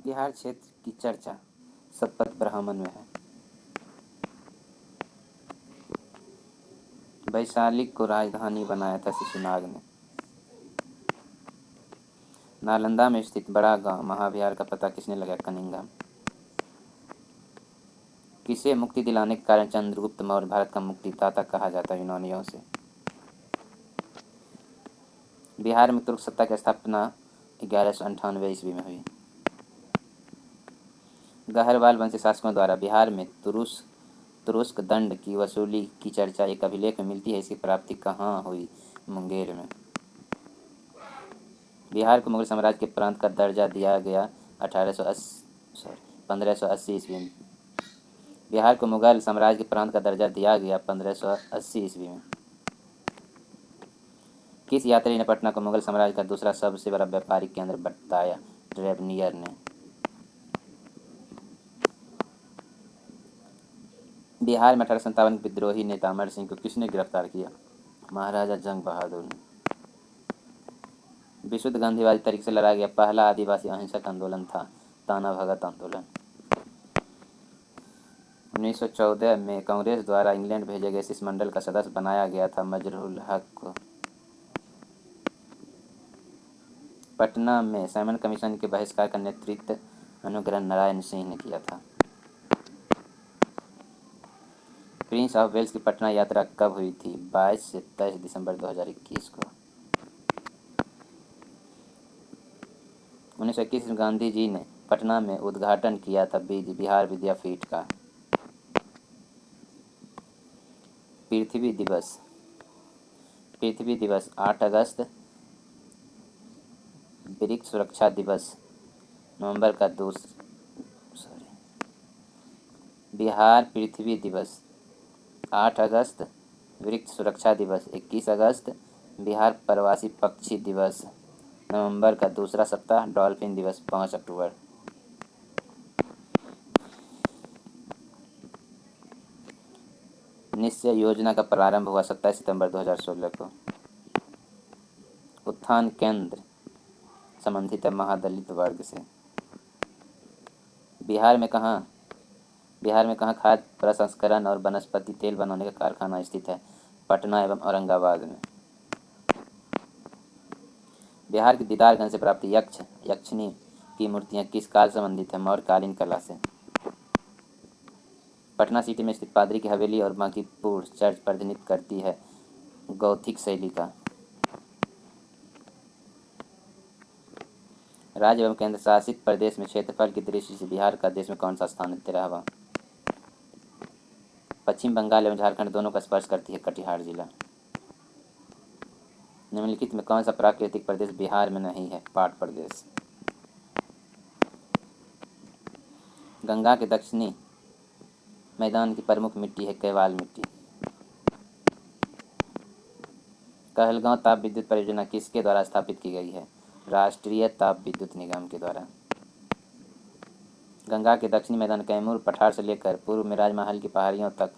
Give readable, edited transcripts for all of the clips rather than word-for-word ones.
बिहार क्षेत्र की चर्चा शतपथ ब्राह्मण में है। वैशाली को राजधानी बनाया था शिशुनाग ने। नालंदा में स्थित बड़ा गांव महाविहार का पता किसने लगाया? कनिंघम। किसे मुक्ति दिलाने के कारण चंद्रगुप्त मौर्य भारत का मुक्तिदाता कहा जाता है यूनानियों से? बिहार में तुर्क सत्ता की स्थापना 1198 ईस्वी में हुई। गहरवाल वंशी शासकों द्वारा बिहार में तुरुस्क दंड की वसूली की चर्चा एक अभिलेख में मिलती है। इसकी प्राप्ति कहाँ हुई? मुंगेर में। बिहार को मुगल साम्राज्य के प्रांत का दर्जा दिया गया 1580 ईस्वी में। बिहार को मुगल साम्राज्य के प्रांत का दर्जा दिया गया 1580 ईस्वी में। किस यात्री ने पटना को मुगल साम्राज्य का दूसरा सबसे बड़ा व्यापारिक केंद्र बताया? ड्रेबनियर ने। बिहार में 1857 के विद्रोही नेता अमर सिंह को किसने गिरफ्तार किया? महाराजा जंग बहादुर ने। विशुद्ध गांधीवादी तरीके से लड़ा गया पहला आदिवासी अहिंसक आंदोलन था ताना भगत आंदोलन। 1914 में कांग्रेस द्वारा इंग्लैंड भेजे गए शिष्टमंडल का सदस्य बनाया गया था मजरूल हक को। पटना में साइमन कमीशन के बहिष्कार का नेतृत्व अनुग्रह नारायण सिंह ने किया था। प्रिंस ऑफ वेल्स की पटना यात्रा कब हुई थी? 22 से 23 दिसंबर 2021 को। 1921 में गांधी जी ने पटना में उद्घाटन किया था बिहार विद्यापीठ का। पृथ्वी दिवस 8 अगस्त। वृक्ष सुरक्षा दिवस नवंबर का बिहार पृथ्वी दिवस 8 अगस्त। वृक्ष सुरक्षा दिवस 21 अगस्त। बिहार प्रवासी पक्षी दिवस नवंबर का दूसरा सप्ताह। डॉल्फिन दिवस 5 अक्टूबर। निश्चय योजना का प्रारंभ हुआ 27 सितंबर 2016 को। उत्थान केंद्र संबंधित है महादलित वर्ग से। बिहार में कहाँ खाद्य प्रसंस्करण और वनस्पति तेल बनाने का कारखाना स्थित है? पटना एवं औरंगाबाद में। बिहार के दीदारगंज से प्राप्त यक्षिणी की मूर्तियां किस काल संबंधित है? मौर्यकालीन कला से। पटना सिटी में स्थित पादरी की हवेली और बांकीपुर चर्च प्रतिनिधित्व करती है गौथिक शैली का। राज्य एवं केंद्र शासित प्रदेश में क्षेत्रफल की दृष्टि से बिहार का देश में कौन सा स्थान है? 13वां। पश्चिम बंगाल एवं झारखंड दोनों का स्पर्श करती है कटिहार जिला। निम्नलिखित में कौन सा प्राकृतिक प्रदेश बिहार में नहीं है? पाट प्रदेश। गंगा के दक्षिणी मैदान की प्रमुख मिट्टी है कैवाल मिट्टी। कहलगांव ताप विद्युत परियोजना किसके द्वारा स्थापित की गई है? राष्ट्रीय ताप विद्युत निगम के द्वारा। गंगा के दक्षिणी मैदान कैमूर पठार से लेकर पूर्व में राजमहल की पहाड़ियों तक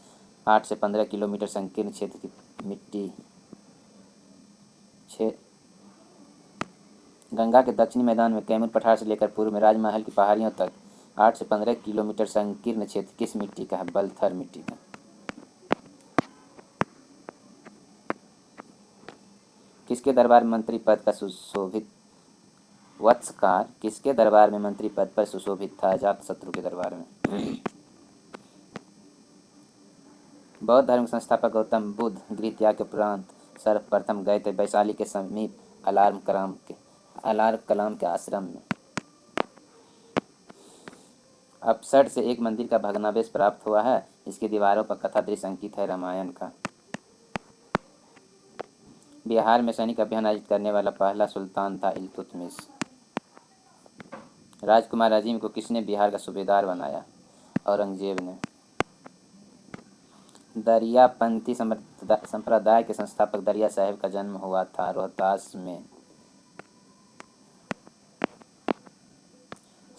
8 से 15 किलोमीटर संकीर्ण क्षेत्र की मिट्टी गंगा के दक्षिणी मैदान में कैमूर पठार से लेकर पूर्व में राजमहल की पहाड़ियों तक 8 से 15 किलोमीटर संकीर्ण क्षेत्र किस मिट्टी का है? बलथर मिट्टी का। किसके दरबार में मंत्री पद का सुशोभित वत्सकार किसके दरबार में मंत्री पद पर सुशोभित था? अजातशत्रु के दरबार में। बौद्ध धर्म के संस्थापक गौतम बुद्ध गृह त्याग के उपरांत सर्वप्रथम गए थे वैशाली के समीप अलार्म कलाम के आश्रम में। अपसठ से एक मंदिर का भग्नावशेष प्राप्त हुआ है। इसकी दीवारों पर कथा दृश्य अंकित है रामायण का। बिहार में सैनिक अभियान आयोजित करने वाला पहला सुल्तान था इल्तुतमिश। राजकुमार अजीम को किसने बिहार का सूबेदार बनाया? औरंगजेब ने। दरियापंथी संप्रदाय के संस्थापक दरिया साहिब का जन्म हुआ था रोहतास में।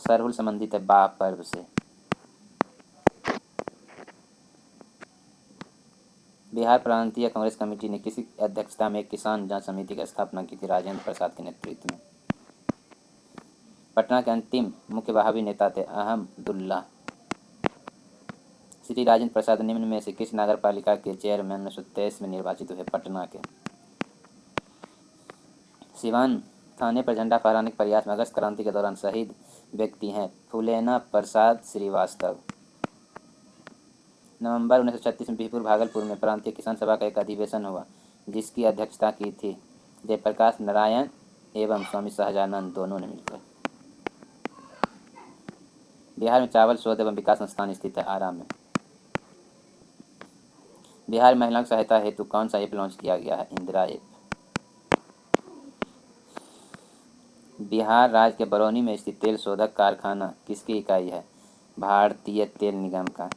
सरहुल संबंधित है बाह पर्व से। बिहार प्रांतीय कांग्रेस कमेटी ने किसी अध्यक्षता में एक किसान जांच समिति की स्थापना की थी? राजेंद्र प्रसाद के नेतृत्व में। पटना के अंतिम मुख्य वहाबी नेता थे अहमदुल्ला। श्री राजेंद्र प्रसाद निम्न में से किस नगर पालिका के चेयरमैन 1923 में निर्वाचित हुए? पटना के। सिवान थाने पर झंडा फहराने के प्रयास में अगस्त क्रांति के दौरान शहीद व्यक्ति हैं फूलेना प्रसाद श्रीवास्तव। नवंबर 1936 में बिहपुर भागलपुर में प्रांतीय किसान सभा का एक अधिवेशन हुआ जिसकी अध्यक्षता की थी जयप्रकाश नारायण एवं स्वामी सहजानंद दोनों ने मिलकर। बिहार में चावल शोध एवं विकास संस्थान स्थित है आरा में। बिहार में महिलाओं की सहायता हेतु कौन सा ऐप लॉन्च किया गया है? इंदिरा ऐप। बिहार राज्य के बरौनी में स्थित तेल शोधक कारखाना किसकी इकाई है? भारतीय तेल निगम का।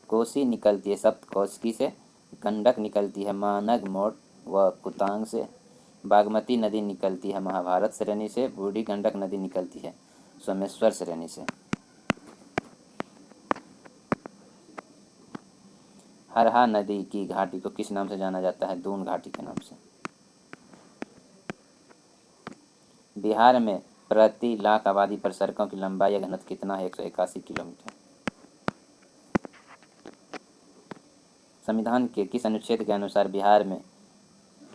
कोसी निकलती है सप्तकोशिकी से, गंडक निकलती है मानग मोट व कुतांग से, बागमती नदी निकलती है महाभारत श्रेणी से, बूढ़ी गंडक नदी निकलती है सोमेश्वर श्रेणी से। हरहा नदी की घाटी को किस नाम से जाना जाता है? दून घाटी के नाम से। बिहार में प्रति लाख आबादी पर सड़कों की लंबाई या घनत्व कितना है? 181 किलोमीटर। संविधान के किस अनुच्छेद के अनुसार बिहार में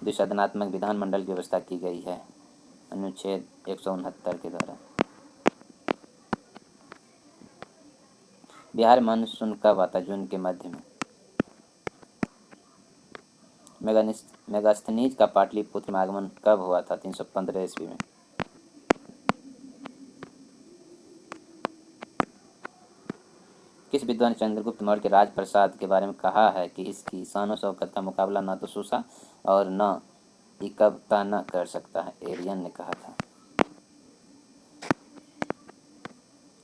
द्विसदनात्मक विधानमंडल की व्यवस्था की गई है? अनुच्छेद 169 के द्वारा। बिहार मानसून कब आता है? जून के मध्य में। मेगास्थनीज का पाटलिपुत्र में आगमन कब हुआ था? 315 ईस्वी में। किस विद्वान ने चंद्रगुप्त मौर्य के राजप्रसाद के बारे में कहा है कि इसकी शान शौकत का मुकाबला न तो सूसा और न इकबता न कर सकता है? एरियन ने कहा था।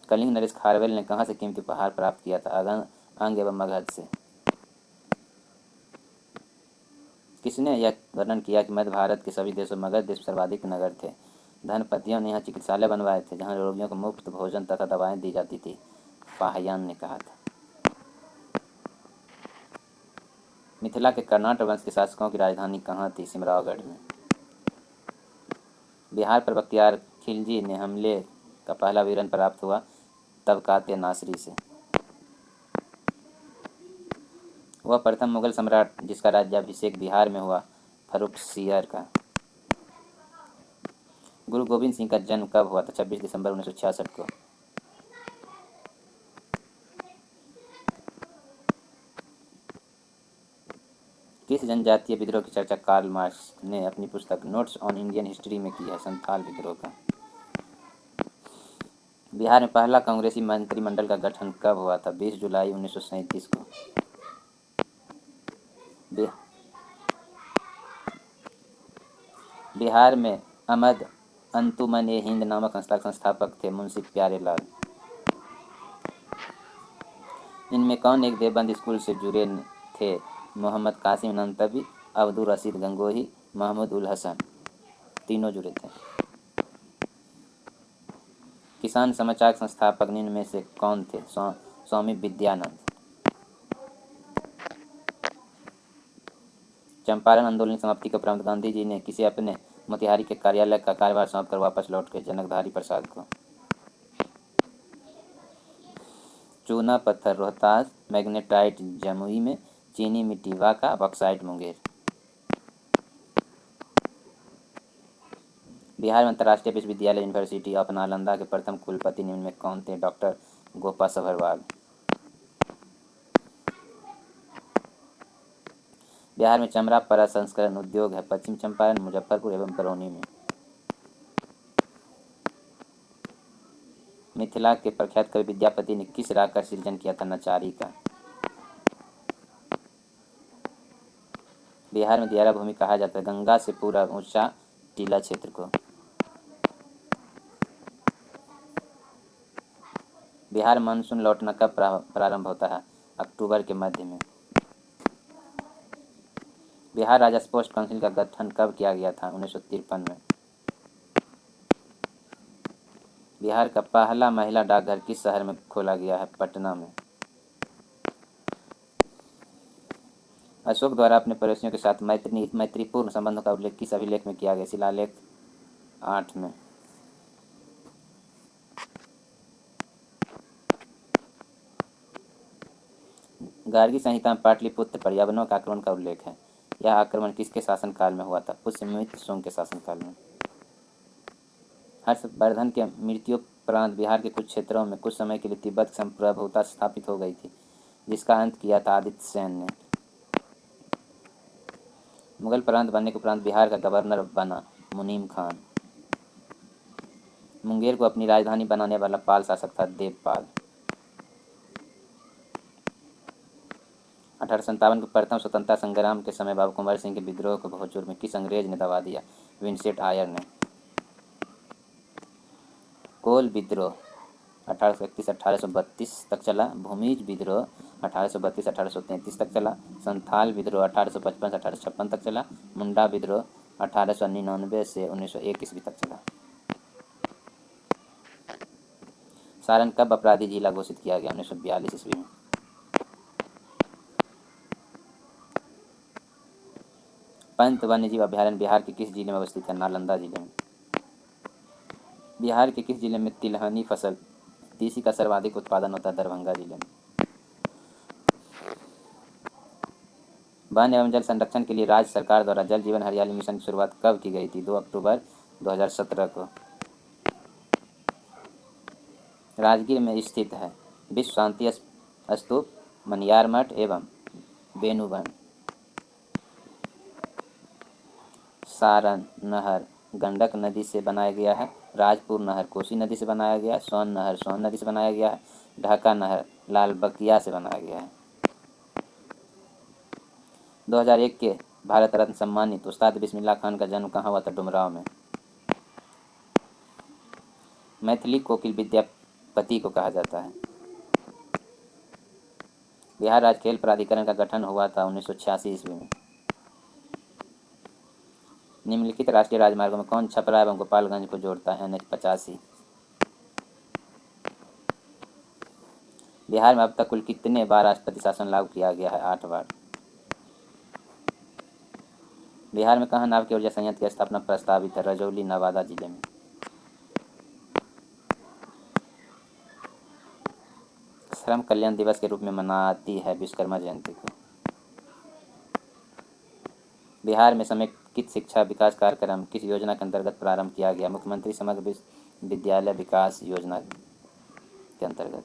कलिंग नरेश खारवेल ने कहाँ से कीमती उपहार प्राप्त किया था? अंग एवं मगध से। किसने यह वर्णन किया कि मध्य भारत के सभी देशों मगध देश सर्वाधिक नगर थे? धनपतियों ने यहाँ चिकित्सालय बनवाए थे जहाँ रोगियों को मुफ्त भोजन तथा दवाएं दी जाती थी। फाहियान ने कहा था। मिथिला के कर्नाट वंश के शासकों की राजधानी कहाँ थी? सिमरावगढ़ में। बिहार पर बख्तियार खिलजी ने हमले का पहला विवरण प्राप्त हुआ तबकाते नासरी से। वह प्रथम मुगल सम्राट जिसका राज्याभिषेक बिहार में हुआ फर्रुखसियर का। गुरु गोविंद सिंह का जन्म कब हुआ था? 26 दिसंबर 1966 को। किस जनजातीय विद्रोह की चर्चा कार्ल मार्क्स ने अपनी पुस्तक नोट्स ऑन इंडियन हिस्ट्री में की है? संथाल विद्रोह का। बिहार में पहला कांग्रेसी मंत्रिमंडल का गठन कब हुआ था? 20 जुलाई 1937 को। बिहार में अमद अंतुमन ए हिंद नामक संस्था के संस्थापक थे मुंशी प्यारेलाल। इनमें कौन एक देवबंद स्कूल से जुड़े थे? मोहम्मद कासिम नंतवी, अब्दुल रशीद गंगोही, महमूद उल हसन। तीनों जुड़े थे। किसान समाचार के संस्थापक निम्न में से कौन थे? स्वामी विद्यानंद। चंपारण आंदोलन की समाप्ति के उपरांत गांधी जी ने किसे अपने मोतिहारी के कार्यालय का कार्यभार सौंपकर वापस लौट गए? जनकधारी प्रसाद को। चूना पत्थर रोहतास, मैग्नेटाइट जमुई में, चीनी मिट्टी वाका, बॉक्साइट मुंगेर। बिहार में अंतर्राष्ट्रीय विश्वविद्यालय यूनिवर्सिटी ऑफ नालंदा के प्रथम कुलपति निम्न में कौन थे? डॉक्टर गोपा सभरवाल। बिहार में चमड़ा प्रसंस्करण उद्योग है पश्चिम चंपारण, मुजफ्फरपुर एवं बरौनी में। मिथिला के प्रख्यात कवि विद्यापति ने किस राग का सृजन किया था? नचारी का। बिहार में दियारा भूमि कहा जाता है गंगा से पूरा ऊंचा टीला क्षेत्र को। बिहार मानसून लौटना कब प्रारंभ होता है? अक्टूबर के मध्य में। बिहार राज्य स्पोर्ट्स काउंसिल का गठन कब किया गया था? 1953 में। बिहार का पहला महिला डाकघर किस शहर में खोला गया है? पटना में। अशोक द्वारा अपने पड़ोसियों के साथ मैत्रीपूर्ण संबंधों का उल्लेख किस अभिलेख में किया गया? शिलालेख 8 में। गार्गी संहिता में पाटलिपुत्र पर यवनों के आक्रमण का उल्लेख है। यह आक्रमण किसके शासनकाल में हुआ था? पुष्यमित्र सोम के शासनकाल में। हर्षवर्धन के मृत्युपरांत बिहार के कुछ क्षेत्रों में कुछ समय के लिए तिब्बत की संप्रभुता स्थापित हो गई थी, जिसका अंत किया था आदित्य सेन ने। मुगल प्रांत बनने के उपरांत बिहार का गवर्नर बना मुनीम खान। मुंगेर को अपनी राजधानी बनाने वाला पाल शासक था देवपाल। 1857 के प्रथम स्वतंत्रता संग्राम के समय बाबू कुंवर सिंह के विद्रोह को भोजपुर में किस अंग्रेज ने दबा दिया? विंसेंट आयर ने। कोल विद्रोह 1831-1832 तक चला। भूमिज विद्रोह 1832-1833 तक चला। संथाल विद्रोह 1855-1856 तक चला। मुंडा विद्रोह 1899 से 1901 ईस्वी तक चला। सारण कब अपराधी जिला घोषित किया गया? 1942 ईस्वी में। पंत वन्यजीव अभयारण्य बिहार के किस जिले में अवस्थित है? नालंदा जिले में। बिहार के किस जिले में तिलहनी फसल तीसी का सर्वाधिक उत्पादन होता है? दरभंगा जिले में। वन एवं जल संरक्षण के लिए राज्य सरकार द्वारा जल जीवन हरियाली मिशन की शुरुआत कब की गई थी? 2 अक्टूबर 2017 को। राजगीर में स्थित है विश्व शांति स्तूप, मनियार मठ एवं बेनुवन। सारण नहर गंडक नदी से बनाया गया है। राजपुर नहर कोसी नदी से बनाया गया है। सोन नहर सोन नदी से बनाया गया है। ढाका नहर लाल बकिया से बनाया गया है। 2001 के भारत रत्न सम्मानित उस्ताद बिस्मिल्लाह खान का जन्म कहाँ हुआ था? डुमरांव में। मैथिली कोकिल विद्यापति को कहा जाता है। बिहार राज्य खेल प्राधिकरण का गठन हुआ था 1986 ईस्वी में। निम्नलिखित राष्ट्रीय राजमार्गों में कौन छपरा एवं गोपालगंज को जोड़ता है? NH 85। बिहार में अब तक कुल कितने बार राष्ट्रपति शासन लागू किया गया है? 8 बार। बिहार में कहाँ नाभिक ऊर्जा संयंत्र की स्थापना प्रस्तावित है? रजौली नवादा जिले में। श्रम कल्याण दिवस के रूप में मनाती है विश्वकर्मा जयंती को। बिहार में समेकित शिक्षा विकास कार्यक्रम किस योजना के अंतर्गत प्रारंभ किया गया? मुख्यमंत्री समग्र विद्यालय विकास योजना के अंतर्गत।